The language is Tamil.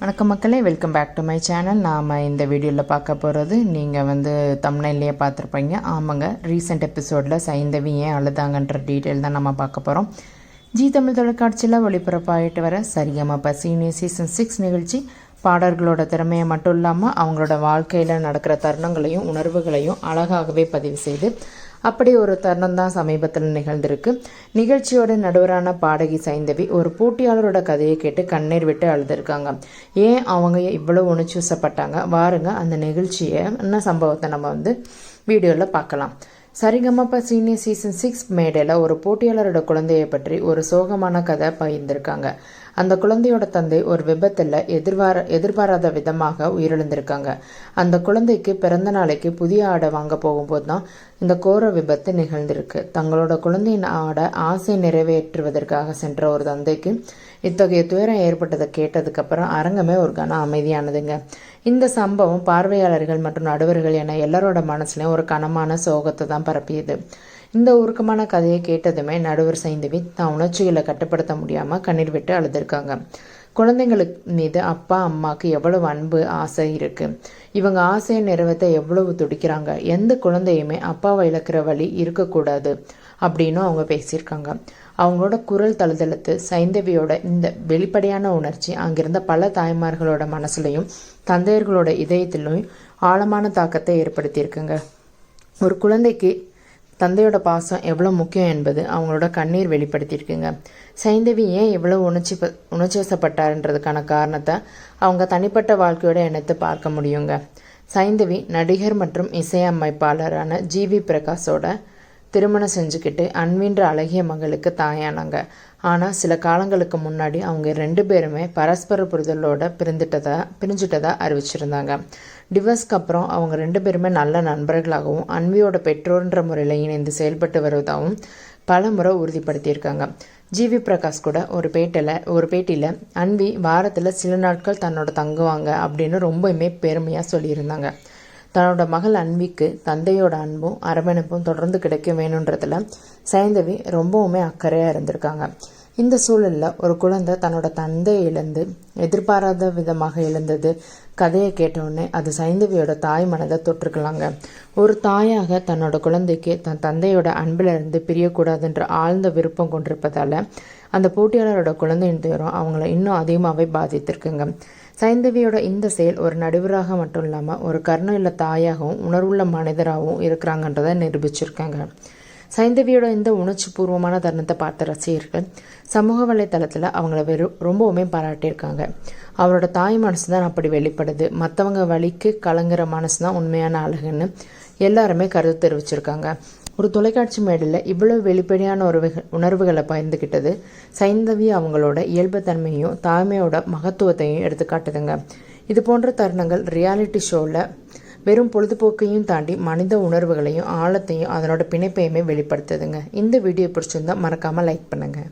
வணக்கம் மக்களே, welcome back to my channel. நாம் இந்த வீடியோவில் பார்க்க போகிறது, நீங்கள் தம்ப்நெயிலே பார்த்துருப்பீங்க. ஆமாங்க, ரீசெண்ட் எபிசோடில் சைந்தவி ஏன் அழுதாங்கன்ற டீட்டெயில் தான் நம்ம பார்க்க போகிறோம். ஜி தமிழ் தொலைக்காட்சியில் ஒளிபரப்பாகிட்டு வர சரிகமப சீனியர் சீசன் 6 நிகழ்ச்சி பாடல்களோட திறமையை மட்டும் இல்லாமல் அவங்களோட வாழ்க்கையில் நடக்கிற தருணங்களையும் உணர்வுகளையும் அழகாகவே பதிவு செய்து அப்படி ஒரு தருணம் தான் சமீபத்தில் நிகழ்ந்திருக்கு. நிகழ்ச்சியோட நடுவரான பாடகி சைந்தவி ஒரு போட்டியாளரோட கதையை கேட்டு கண்ணீர் விட்டு அழுதுருக்காங்க. ஏன் அவங்க இவ்வளோ உணர்ச்சிவசப்பட்டாங்க வாருங்க, அந்த நிகழ்ச்சியை என்ன சம்பவத்தை நம்ம வீடியோவில் பார்க்கலாம். சரிகமப சீனியர் சீசன் 6 மேடையில் ஒரு போட்டியாளரோட குழந்தையை பற்றி ஒரு சோகமான கதை பகிர்ந்திருக்காங்க. அந்த குழந்தையோட தந்தை ஒரு விபத்தில் எதிர்பாராத விதமாக உயிரிழந்திருக்காங்க. அந்த குழந்தைக்கு பிறந்த நாளைக்கு புதிய ஆடை வாங்க போகும்போது தான் இந்த கோர விபத்து நிகழ்ந்திருக்கு. தங்களோட குழந்தையின் ஆசை நிறைவேற்றுவதற்காக சென்ற ஒரு தந்தைக்கு இத்தகைய துயரம் ஏற்பட்டதை கேட்டதுக்கப்புறம் அரங்கமே ஒரு கன அமைதியானதுங்க. இந்த சம்பவம் பார்வையாளர்கள் மற்றும் நடுவர்கள் என எல்லாரோட மனசுலையும் ஒரு கனமான சோகத்தை தான் பரப்பியது. இந்த உருக்கமான கதையை கேட்டதுமே நடுவர் சைந்தவி தான் உணர்ச்சிகளை கட்டுப்படுத்த முடியாமல் கண்ணீர் விட்டு அழுதுருக்காங்க. குழந்தைங்களுக்கு மீது அப்பா அம்மாவுக்கு எவ்வளவு அன்பு ஆசை இருக்குது, இவங்க ஆசையை நிறைவேற்ற எவ்வளவு துடிக்கிறாங்க, எந்த குழந்தையுமே அப்பாவை இழக்கிற வழி இருக்கக்கூடாது அப்படின்னு அவங்க பேசியிருக்காங்க. அவங்களோட குரல் தழுதழுத்து சைந்தவியோட இந்த வெளிப்படையான உணர்ச்சி அங்கிருந்த பல தாய்மார்களோட மனசுலையும் தந்தையர்களோட இதயத்திலையும் ஆழமான தாக்கத்தை ஏற்படுத்தியிருக்குங்க. ஒரு குழந்தைக்கு தந்தையோட பாசம் எவ்வளோ முக்கியம் என்பது அவங்களோட கண்ணீர் வெளிப்படுத்தியிருக்குங்க. சைந்தவி ஏன் எவ்வளோ உணர்ச்சிவசப்பட்டாருன்றதுக்கான காரணத்தை அவங்க தனிப்பட்ட வாழ்க்கையோட இணைத்து பார்க்க முடியுங்க. சைந்தவி நடிகர் மற்றும் இசையமைப்பாளரான ஜிவி பிரகாஷோட திருமணம் செஞ்சுக்கிட்டு அன்பின்ற அழகிய மகளுக்கு தாயானாங்க. ஆனால் சில காலங்களுக்கு முன்னாடி அவங்க 2 பேருமே பரஸ்பர புரிதலோட பிரிஞ்சிட்டதா அறிவிச்சிருந்தாங்க. டிவோர்ஸ்க்கு அப்புறம் அவங்க 2 பேருமே நல்ல நண்பர்களாகவும் அன்வியோட பெற்றோர்ன்ற முறையில் இணைந்து செயல்பட்டு வருவதாகவும் பல முறை உறுதிப்படுத்தியிருக்காங்க. ஜிவி பிரகாஷ் கூட ஒரு பேட்டியில் அன்வி வாரத்தில் சில நாட்கள் தன்னோட தங்குவாங்க அப்படின்னு ரொம்பவுமே பெருமையாக சொல்லியிருந்தாங்க. தன்னோட மகள் அன்விக்கு தந்தையோட அன்பும் அரவணைப்பும் தொடர்ந்து கிடைக்க வேணுன்றதுல சைந்தவி ரொம்பவுமே அக்கறையாக இருந்திருக்காங்க. இந்த சூழலில் ஒரு குழந்தை தன்னோட தந்தையை இழந்து எதிர்பாராத விதமாக இழந்தது கதையை கேட்டவுடனே அது சைந்தவியோட தாய் மனதை தொற்றுக்கலாங்க. ஒரு தாயாக தன்னோட குழந்தைக்கு தன் தந்தையோட அன்பிலிருந்து பிரியக்கூடாதுன்ற ஆழ்ந்த விருப்பம் கொண்டிருப்பதால் அந்த போட்டியாளரோட குழந்தையின் துயரம் அவங்கள இன்னும் அதிகமாகவே பாதித்திருக்குங்க. சைந்தவியோட இந்த செயல் ஒரு நடுவராக மட்டும் இல்லாமல் ஒரு கருணையுள்ள தாயாகவும் உணர்வுள்ள மனிதராகவும் இருக்கிறாங்கன்றதை நிரூபிச்சிருக்காங்க. சைந்தவியோட இந்த உணர்ச்சி பூர்வமான தருணத்தை பார்த்த ரசிகர்கள் சமூக வலைத்தளத்தில் அவங்கள ரொம்பவுமே பாராட்டியிருக்காங்க. அவரோட தாய் மனசு தான் அப்படி வெளிப்படுது, மற்றவங்க வழிக்கு கலங்குற மனசு தான் உண்மையான அழகுன்னு எல்லாருமே கருத்து தெரிவிச்சிருக்காங்க. ஒரு தொலைக்காட்சி மேடையில் இவ்வளவு வெளிப்படையான உணர்வுகளை பகிர்ந்துக்கிட்டது சைந்தவி அவங்களோட இயல்புத்தன்மையும் தாய்மையோட மகத்துவத்தையும் எடுத்துக்காட்டுதுங்க. இது போன்ற தருணங்கள் ரியாலிட்டி ஷோவில் வெறும் பொழுதுபோக்கையும் தாண்டி மனித உணர்வுகளையும் ஆழத்தையும் அதனோட பிணைப்பையுமே வெளிப்படுத்துதுங்க. இந்த வீடியோ பிடிச்சிருந்தா மறக்காமல் லைக் பண்ணுங்கள்.